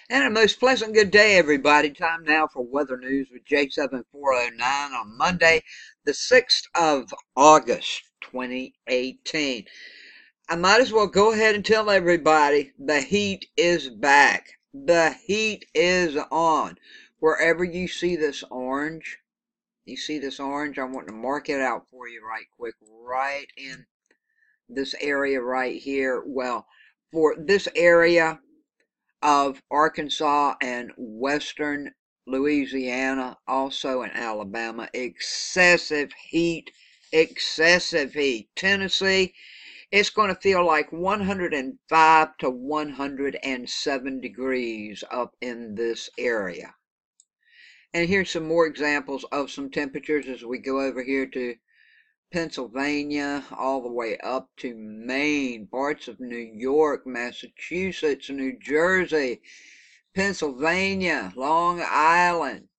And a most pleasant good day, everybody. Time now for weather news with J7409 on Monday, the 6th of August, 2018. I might as well go ahead and tell everybody the heat is back. The heat is on. Wherever you see this orange, I want to mark it out for you right quick, right in this area right here. Well, for this area of Arkansas and western Louisiana, also in Alabama. Excessive heat, excessive heat. Tennessee, it's going to feel like 105 to 107 degrees up in this area. And here's some more examples of some temperatures as we go over here to Pennsylvania, all the way up to Maine, parts of New York, Massachusetts, New Jersey, Pennsylvania, Long Island.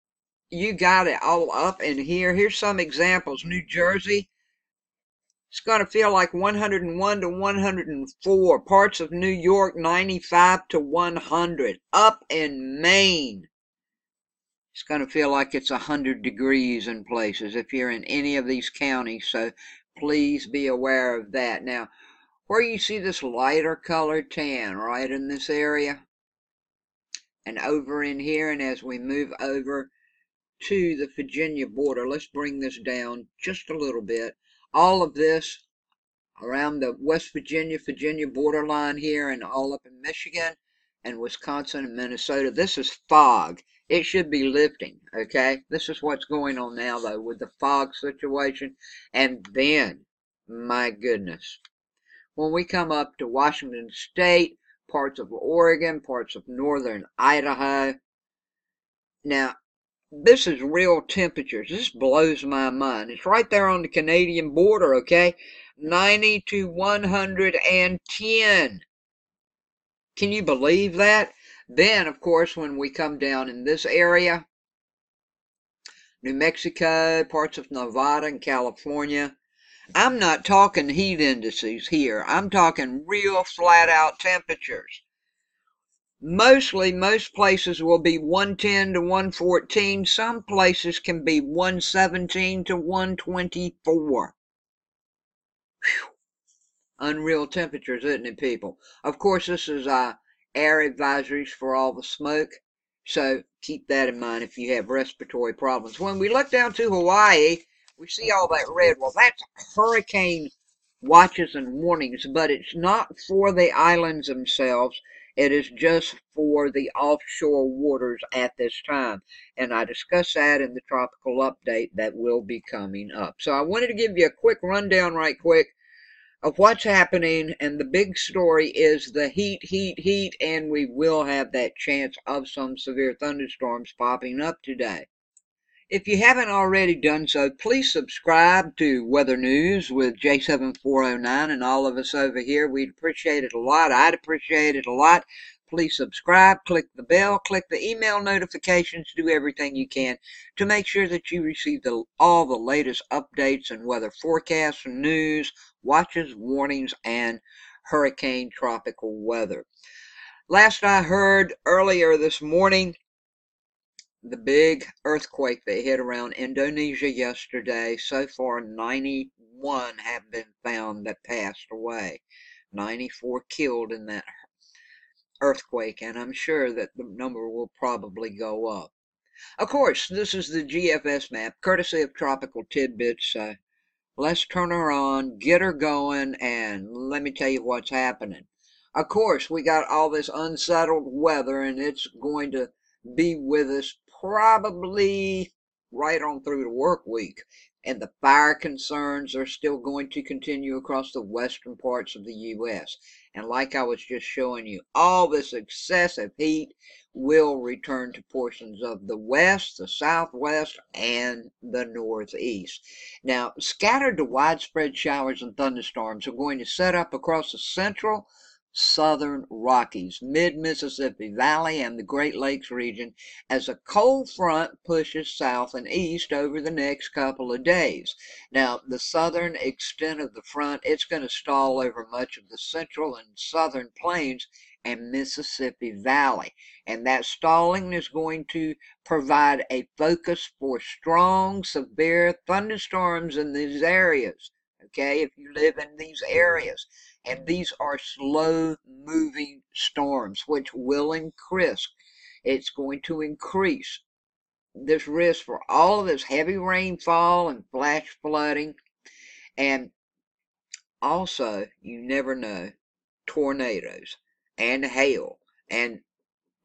You got it all up in here. Here's some examples. New Jersey, it's going to feel like 101 to 104. Parts of New York, 95 to 100. Up in Maine, it's going to feel like it's 100 degrees in places if you're in any of these counties. So please be aware of that. Now, where you see this lighter colored tan right in this area and over in here, and as we move over to the Virginia border, let's bring this down just a little bit. All of this around the West Virginia borderline here, and all up in Michigan and Wisconsin and Minnesota. This is fog. It should be lifting, okay? This is what's going on now, though, with the fog situation. And then, my goodness, when we come up to Washington State, parts of Oregon, parts of northern Idaho. Now, this is real temperatures. This blows my mind. It's right there on the Canadian border, okay? 90 to 110. Can you believe that? Then, of course, when we come down in this area, New Mexico, parts of Nevada and California, I'm not talking heat indices here. I'm talking real flat out temperatures. Mostly, most places will be 110 to 114. Some places can be 117 to 124. Whew. Unreal temperatures, isn't it, people? Of course, this is air advisories for all the smoke. So keep that in mind if you have respiratory problems. When we look down to Hawaii, we see all that red. Well, that's hurricane watches and warnings, but it's not for the islands themselves. It is just for the offshore waters at this time. And I discuss that in the tropical update that will be coming up. So I wanted to give you a quick rundown right quick of what's happening. And the big story is the heat, and we will have that chance of some severe thunderstorms popping up today. If you haven't already done so, please subscribe to Weather News with J7409 and all of us over here. We'd appreciate it a lot. I'd appreciate it a lot. Please subscribe, click the bell, click the email notifications, do everything you can to make sure that you receive all the latest updates and weather forecasts, news, watches, warnings, and hurricane tropical weather. Last I heard earlier this morning, the big earthquake that hit around Indonesia yesterday, so far 91 have been found that passed away. 94 killed in that earthquake, and I'm sure that the number will probably go up. Of course, this is the GFS map, courtesy of Tropical Tidbits. So let's turn her on, get her going, and let me tell you what's happening. Of course, we got all this unsettled weather, and it's going to be with us probably right on through the work week. And the fire concerns are still going to continue across the western parts of the U.S. And like I was just showing you, all this excessive heat will return to portions of the west, the southwest, and the northeast. Now, scattered to widespread showers and thunderstorms are going to set up across the central, southern Rockies, mid-Mississippi Valley, and the Great Lakes region as a cold front pushes south and east over the next couple of days. Now, the southern extent of the front, it's going to stall over much of the central and southern plains and Mississippi Valley. And that stalling is going to provide a focus for strong, severe thunderstorms in these areas. Okay, if you live in these areas. And these are slow moving storms, which will increase. It's going to increase this risk for all of this heavy rainfall and flash flooding. And also, you never know, tornadoes and hail and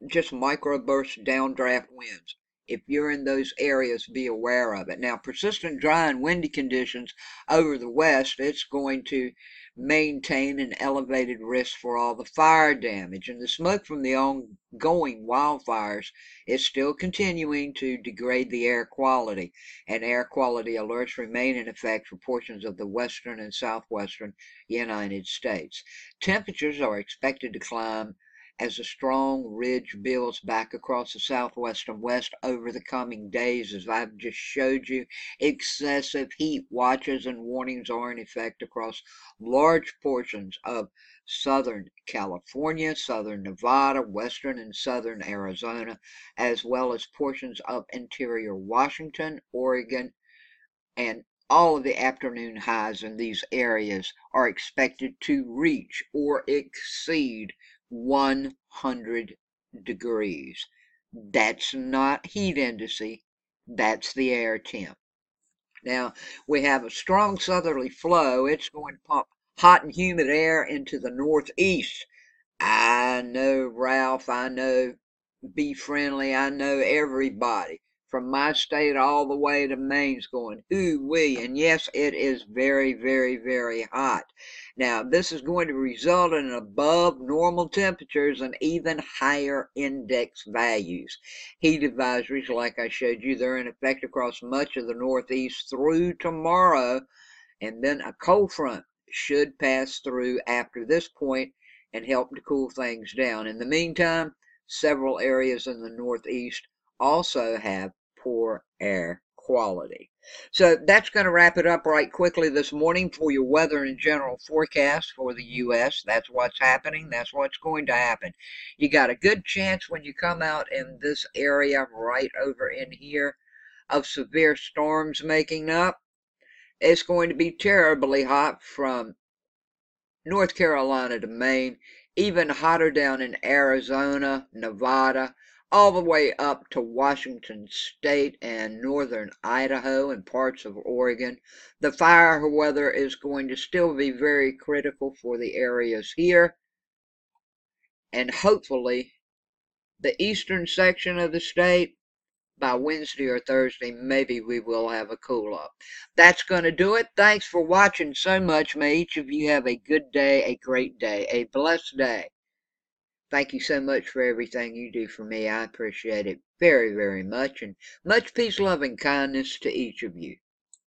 just microburst downdraft winds. If you're in those areas, be aware of it. Now, persistent dry and windy conditions over the west, it's going to maintain an elevated risk for all the fire damage. And the smoke from the ongoing wildfires is still continuing to degrade the air quality. And air quality alerts remain in effect for portions of the western and southwestern United States. Temperatures are expected to climb as a strong ridge builds back across the southwest and west over the coming days. As I've just showed you, excessive heat watches and warnings are in effect across large portions of southern California, southern Nevada, western and southern Arizona, as well as portions of interior Washington, Oregon, and all of the afternoon highs in these areas are expected to reach or exceed 100 degrees. That's not heat index, that's the air temp. Now, we have a strong southerly flow. It's going to pump hot and humid air into the northeast. I know, Ralph, I know, Be Friendly, I know everybody from my state all the way to Maine's going, ooh-wee. And yes, it is very, very, very hot. Now, this is going to result in above normal temperatures and even higher index values. Heat advisories, like I showed you, they're in effect across much of the Northeast through tomorrow. And then a cold front should pass through after this point and help to cool things down. In the meantime, several areas in the Northeast also have poor air quality. So that's going to wrap it up right quickly this morning for your weather and general forecast for the U.S. That's what's happening. That's what's going to happen. You got a good chance when you come out in this area right over in here of severe storms making up. It's going to be terribly hot from North Carolina to Maine, even hotter down in Arizona, Nevada, all the way up to Washington State and northern Idaho and parts of Oregon. The fire weather is going to still be very critical for the areas here. And hopefully, the eastern section of the state, by Wednesday or Thursday, maybe we will have a cool up. That's going to do it. Thanks for watching so much. May each of you have a good day, a great day, a blessed day. Thank you so much for everything you do for me. I appreciate it very, very much. And much peace, love, and kindness to each of you.